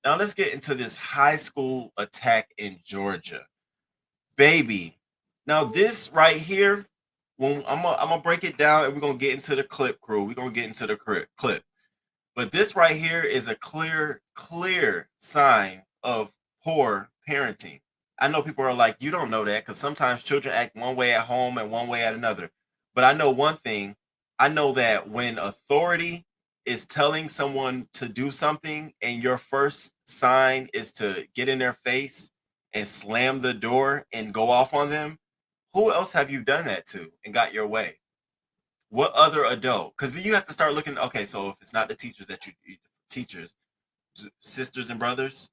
Now let's get into this high school attack in Georgia. Baby. Now this right here, when I'm gonna break it down and we're gonna get into the clip crew. We're gonna get into the clip. But this right here is a clear sign of poor parenting. I know people are like, you don't know that because sometimes children act one way at home and one way at another. But I know one thing. I know that when authority is telling someone to do something and your first sign is to get in their face and slam the door and go off on them, who else have you done that to and got your way? What other adult? Because then you have to start looking. Okay, so if it's not the teachers that teachers, sisters and brothers,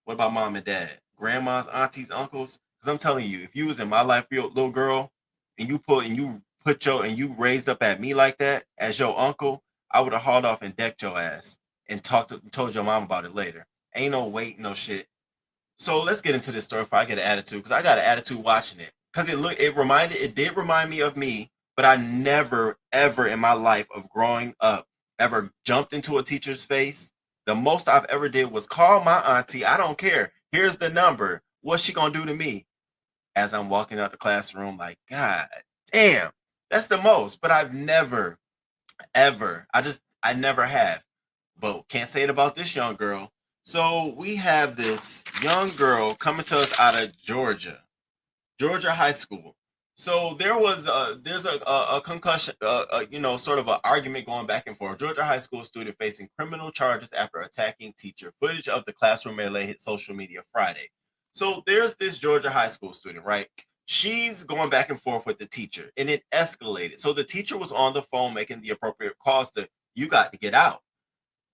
what about mom and dad, grandmas, aunties, uncles? Because I'm telling you, if you was in my life, your little girl, and you raised up at me like that as your uncle, I would have hauled off and decked your ass and told your mom about it later. Ain't no wait, no shit. So let's get into this story if I get an attitude, because I got an attitude watching it. Because it did remind me of me, but I never, ever in my life of growing up ever jumped into a teacher's face. The most I've ever did was call my auntie. I don't care. Here's the number. What's she gonna do to me? As I'm walking out the classroom, like, God damn, that's the most. But I've never, ever, I never have. But can't say it about this young girl. So we have this young girl coming to us out of Georgia high school. So there's a concussion, sort of an argument going back and forth. Georgia high school student facing criminal charges after attacking teacher. Footage of the classroom melee hit social media Friday. So there's this Georgia high school student, right? She's going back and forth with the teacher, and it escalated. So the teacher was on the phone making the appropriate calls to, you got to get out.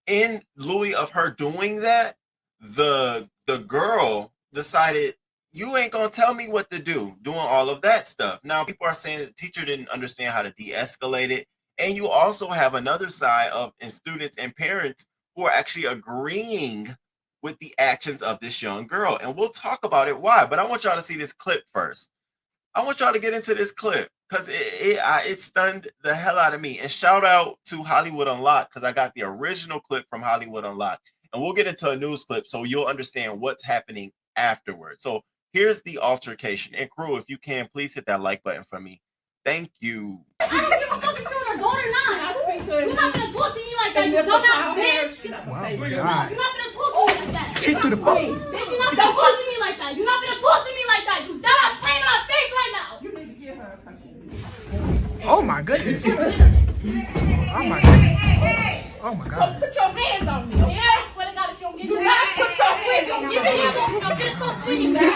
In lieu of her doing that, the girl decided, you ain't gonna tell me what to do, doing all of that stuff. Now people are saying the teacher didn't understand how to de-escalate it. And you also have another side of and students and parents who are actually agreeing with the actions of this young girl. And we'll talk about it why. But I want y'all to see this clip first. I want y'all to get into this clip because it stunned the hell out of me. And shout out to Hollywood Unlocked because I got the original clip from Hollywood Unlocked. And we'll get into a news clip so you'll understand what's happening afterwards. So here's the altercation. And crew, if you can, please hit that like button for me. Thank you. I don't give a fuck if you're an adult or not. You're not gonna talk to me like that, you dumbass bitch. Wow, you're not gonna talk to me like that. Kick to the phone. Bitch, you're not gonna talk to me like that. You're not gonna talk to me like that. You dumbass plain on my face right now. You need to give her a punch. Oh my goodness. Oh my goodness. Oh my God. Don't put your hands on me. Yeah, I swear to God, if you don't get your Not put your hands on me. give me your hands. I'm gonna start swinging back.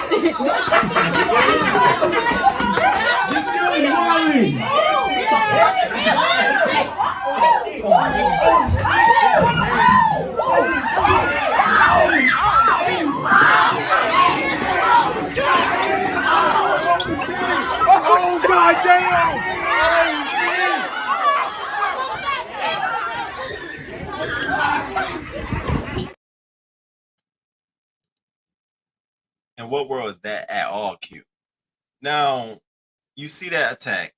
Oh God damn! In what world is that at all cute? Now, you see that attack.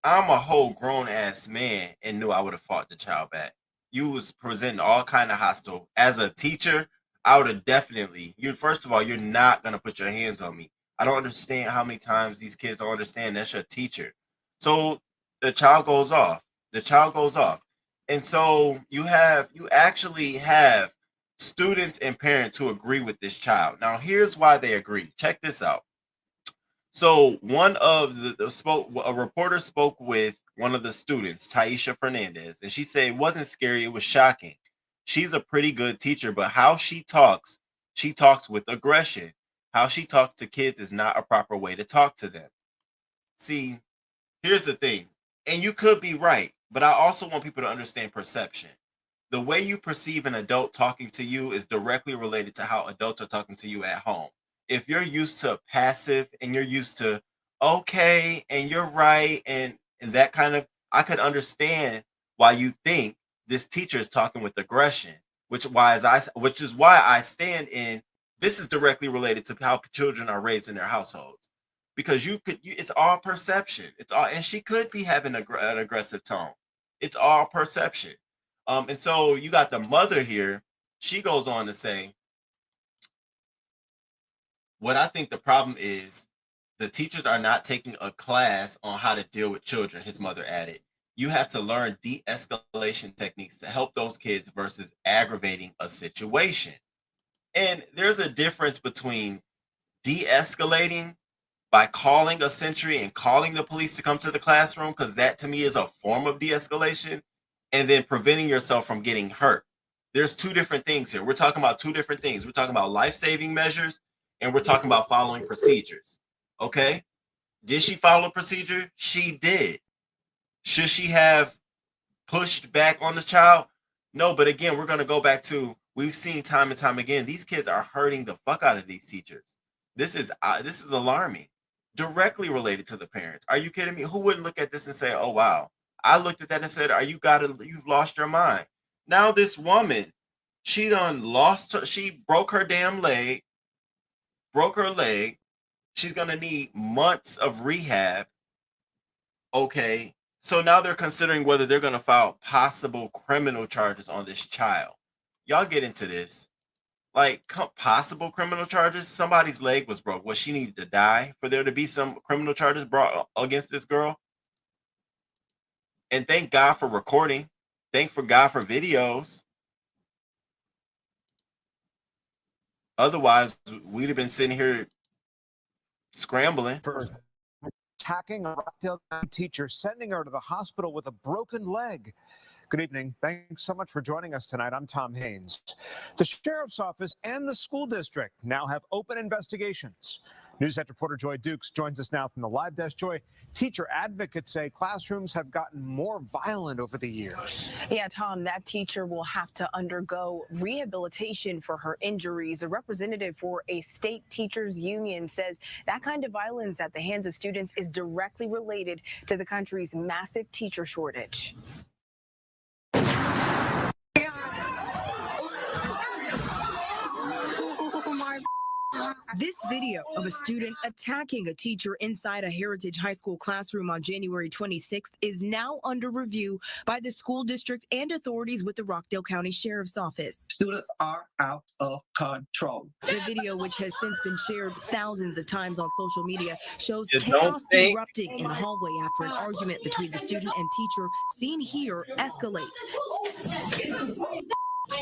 I'm a whole grown ass man and knew I would have fought the child back. You was presenting all kind of hostile. As a teacher, I would have definitely. You first of all, you're not gonna put your hands on me. I don't understand how many times these kids don't understand that's your teacher. So the child goes off. The child goes off, and so you actually have students and parents who agree with this child. Now, here's why they agree. Check this out. So one of a reporter spoke with one of the students, Taisha Fernandez, and she said it wasn't scary, it was shocking. She's a pretty good teacher, but how she talks with aggression. How she talks to kids is not a proper way to talk to them. See, here's the thing, and you could be right, but I also want people to understand perception. The way you perceive an adult talking to you is directly related to how adults are talking to you at home. If you're used to passive and you're used to okay and you're right and that kind of, I could understand why you think this teacher is talking with aggression, which is why I stand in, this is directly related to how children are raised in their households. Because it's all perception. It's all, and she could be having an aggressive tone. It's all perception. And so you got the mother here. She goes on to say, What I think the problem is, the teachers are not taking a class on how to deal with children, his mother added. You have to learn de-escalation techniques to help those kids versus aggravating a situation. And there's a difference between de-escalating by calling a sentry and calling the police to come to the classroom, because that to me is a form of de-escalation, and then preventing yourself from getting hurt. There's two different things here. We're talking about two different things. We're talking about life-saving measures, and we're talking about following procedures. Okay? Did she follow procedure? She did. Should she have pushed back on the child? No, but again, we're going to go back to, we've seen time and time again, these kids are hurting the fuck out of these teachers. This is alarming, directly related to the parents. Are you kidding me? Who wouldn't look at this and say, "Oh wow"? I looked at that and said, you've lost your mind." Now this woman, she broke her damn leg, broke her leg. She's gonna need months of rehab. Okay, so now they're considering whether they're gonna file possible criminal charges on this child. Y'all get into this. Like, possible criminal charges. Somebody's leg was broke. Was she needed to die for there to be some criminal charges brought against this girl? And thank God for recording. Thank God for videos. Otherwise, we'd have been sitting here scrambling. For attacking a Rockdale County teacher, sending her to the hospital with a broken leg. Good evening. Thanks so much for joining us tonight. I'm Tom Haynes. The sheriff's office and the school district now have open investigations. Newsnet reporter Joy Dukes joins us now from the live desk. Joy, teacher advocates say classrooms have gotten more violent over the years. Yeah, Tom, that teacher will have to undergo rehabilitation for her injuries. A representative for a state teachers union says that kind of violence at the hands of students is directly related to the country's massive teacher shortage. This video of a student attacking a teacher inside a Heritage High School classroom on January 26th is now under review by the school district and authorities with the Rockdale County Sheriff's Office. Students are out of control. The video, which has since been shared thousands of times on social media, shows You chaos don't think- erupting in the hallway after an argument between the student and teacher, seen here, escalates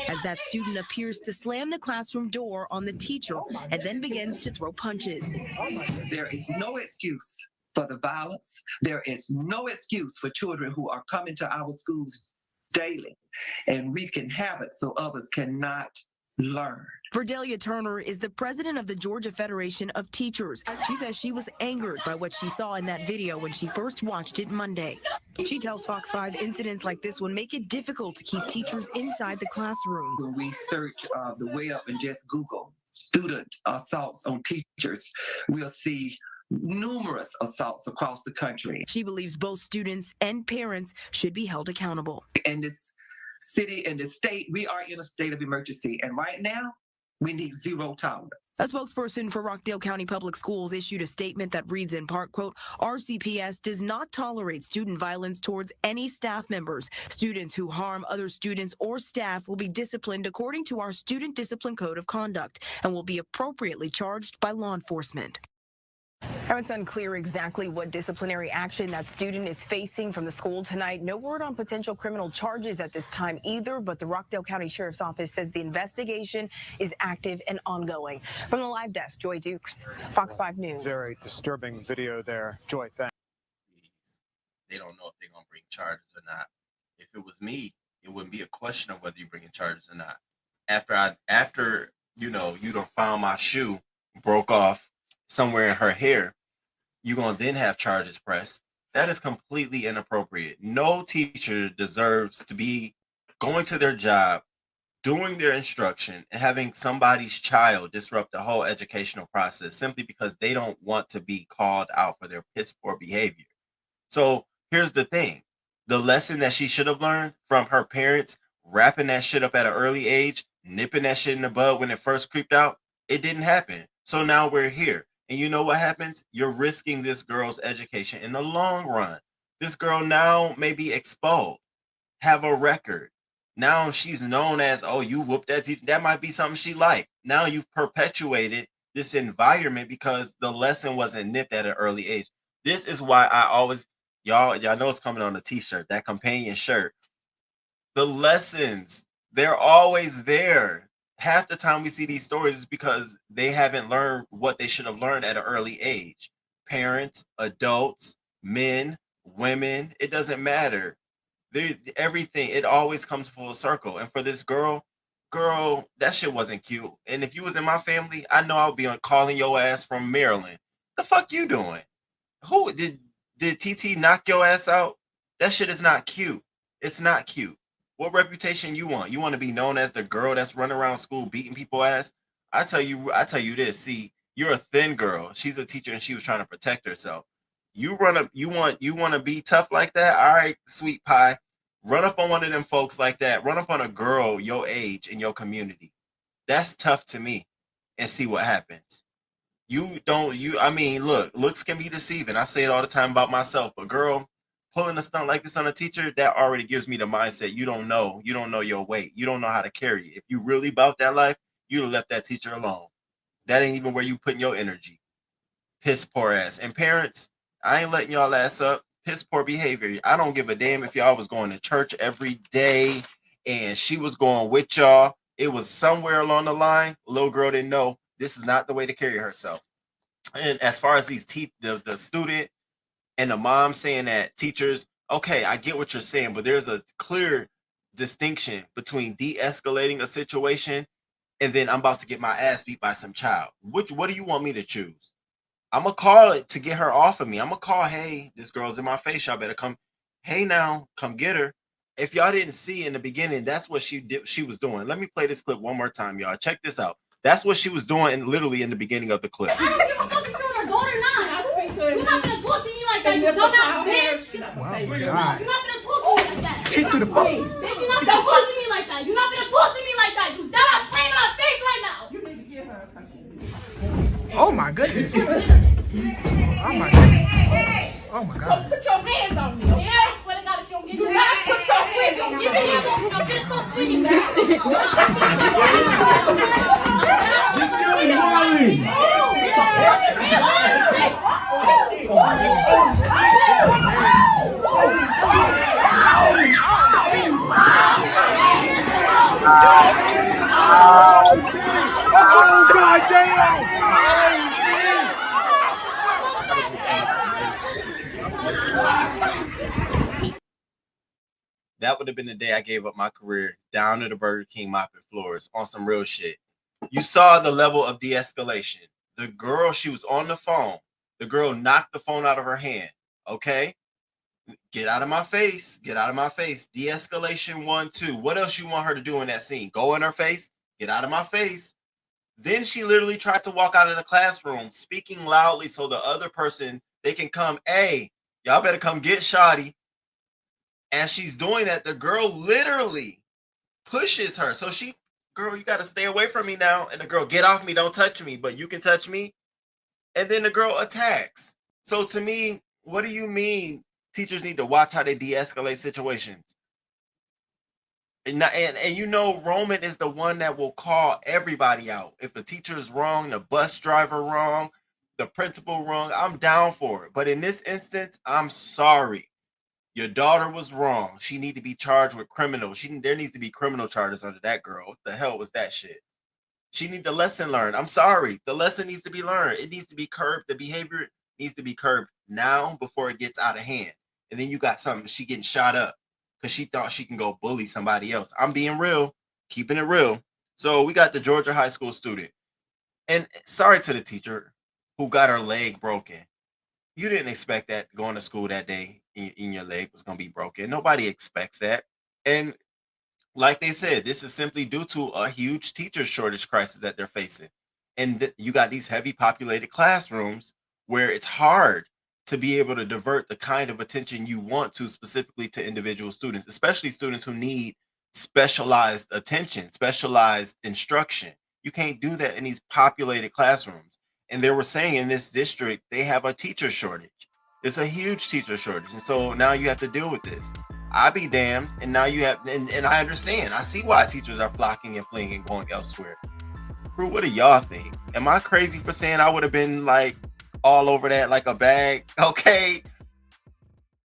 as that student appears to slam the classroom door on the teacher and then begins to throw punches. There is no excuse for the violence. There is no excuse for children who are coming to our schools daily and wreaking havoc so others cannot learn. Verdelia Turner is the president of the Georgia Federation of Teachers. She says she was angered by what she saw in that video when she first watched it Monday. She tells Fox 5 incidents like this one make it difficult to keep teachers inside the classroom. When we search the web and just Google student assaults on teachers, we'll see numerous assaults across the country. She believes both students and parents should be held accountable. In this city and the state, we are in a state of emergency. And right now, we need zero tolerance. A spokesperson for Rockdale County Public Schools issued a statement that reads in part, quote, RCPS does not tolerate student violence towards any staff members. Students who harm other students or staff will be disciplined according to our Student Discipline Code of Conduct and will be appropriately charged by law enforcement. Now, it's unclear exactly what disciplinary action that student is facing from the school tonight. No word on potential criminal charges at this time either, but the Rockdale County Sheriff's Office says the investigation is active and ongoing. From the live desk, Joy Dukes, Fox 5 News. Very disturbing video there. Joy, thanks. They don't know if they're going to bring charges or not. If it was me, it wouldn't be a question of whether you're bringing charges or not. After you don't found my shoe broke off somewhere in her hair, you're going to then have charges pressed. That is completely inappropriate. No teacher deserves to be going to their job, doing their instruction, and having somebody's child disrupt the whole educational process simply because they don't want to be called out for their piss poor behavior. So here's the thing. The lesson that she should have learned from her parents wrapping that shit up at an early age, nipping that shit in the bud when it first creeped out, it didn't happen. So now we're here. And you know what happens? You're risking this girl's education in the long run. This girl now may be exposed, have a record. Now she's known as, oh, you whooped that teacher. That might be something she liked. Now you've perpetuated this environment because the lesson wasn't nipped at an early age. This is why I always, y'all know it's coming on a t-shirt, that companion shirt. The lessons, they're always there. Half the time we see these stories is because they haven't learned what they should have learned at an early age. Parents, adults, men, women, it doesn't matter. Everything, it always comes full circle. And for this girl, that shit wasn't cute. And if you was in my family, I know I would be on calling your ass from Maryland. The fuck you doing? Who did TT knock your ass out? That shit is not cute. It's not cute. What reputation you want? You want to be known as the girl that's running around school beating people ass? I tell you this. See, you're a thin girl. She's a teacher and she was trying to protect herself. You want to be tough like that? All right, sweet pie. Run up on one of them folks like that. Run up on a girl your age in your community. That's tough to me. And see what happens. I mean, look, looks can be deceiving. I say it all the time about myself. But girl, pulling a stunt like this on a teacher, that already gives me the mindset. You don't know your weight. You don't know how to carry it. If you really about that life, you'd have left that teacher alone. That ain't even where you putting your energy. Piss poor ass. And parents, I ain't letting y'all ass up. Piss poor behavior. I don't give a damn if y'all was going to church every day and she was going with y'all. It was somewhere along the line. Little girl didn't know this is not the way to carry herself. And as far as these the student and the mom saying that teachers, okay, I get what you're saying, but there's a clear distinction between de-escalating a situation and then I'm about to get my ass beat by some child. What do you want me to choose? I'm going to call it to get her off of me. I'm going to call, hey, this girl's in my face. Y'all better come. Hey, now, come get her. If y'all didn't see in the beginning, that's what she was doing. Let me play this clip one more time, y'all. Check this out. That's what she was doing literally in the beginning of the clip. I don't give a fuck if you're an adult or not. You're not going to talk to me like that, you dumbass bitch. Wow, my You're God. not going to talk to me like that. Kick to the phone. Bitch, you're not going to talk to me like that. You're not going to talk to me like that. You dumbass playing on my face right now. You need to give her a country. Oh my goodness. Oh my goodness. Oh my God. Put your hands on me. Yeah, I swear to God, if you don't get your hands, put your hands on me. Give me your hands. I'm just so swinging back. Oh God damn. That would have been the day I gave up my career, down to the Burger King mopping floors on some real shit. You saw the level of de-escalation. The girl, she was on the phone. The girl knocked the phone out of her hand. Okay? Get out of my face. Get out of my face. De-escalation 1, 2. What else you want her to do in that scene? Go in her face? Get out of my face. Then she literally tried to walk out of the classroom, speaking loudly so the other person, they can come, hey, y'all better come get Shotty. As she's doing that, the girl literally pushes her. So she, girl, you got to stay away from me now. And the girl, get off me, don't touch me, but you can touch me. And then the girl attacks. So to me, what do you mean teachers need to watch how they de-escalate situations? And you know, Roman is the one that will call everybody out. If the teacher is wrong, the bus driver wrong, the principal wrong, I'm down for it. But in this instance, I'm sorry. Your daughter was wrong. She need to be charged with criminal. There needs to be criminal charges under that girl. What the hell was that shit? She need the lesson learned. I'm sorry. The lesson needs to be learned. It needs to be curbed. The behavior needs to be curbed now before it gets out of hand. And then you got something. She getting shot up because she thought she can go bully somebody else. I'm being real, keeping it real. So we got the Georgia high school student. And sorry to the teacher who got her leg broken. You didn't expect that going to school that day in your leg was going to be broken. Nobody expects that. And like they said, this is simply due to a huge teacher shortage crisis that they're facing. And you got these heavy populated classrooms where it's hard to be able to divert the kind of attention you want to specifically to individual students, especially students who need specialized attention, specialized instruction. You can't do that in these populated classrooms. And they were saying in this district, they have a teacher shortage. It's a huge teacher shortage. And so now you have to deal with this. I be damned. And now you have, and I understand. I see why teachers are flocking and fleeing and going elsewhere. Bro, what do y'all think? Am I crazy for saying I would have been like all over that like a bag? Okay.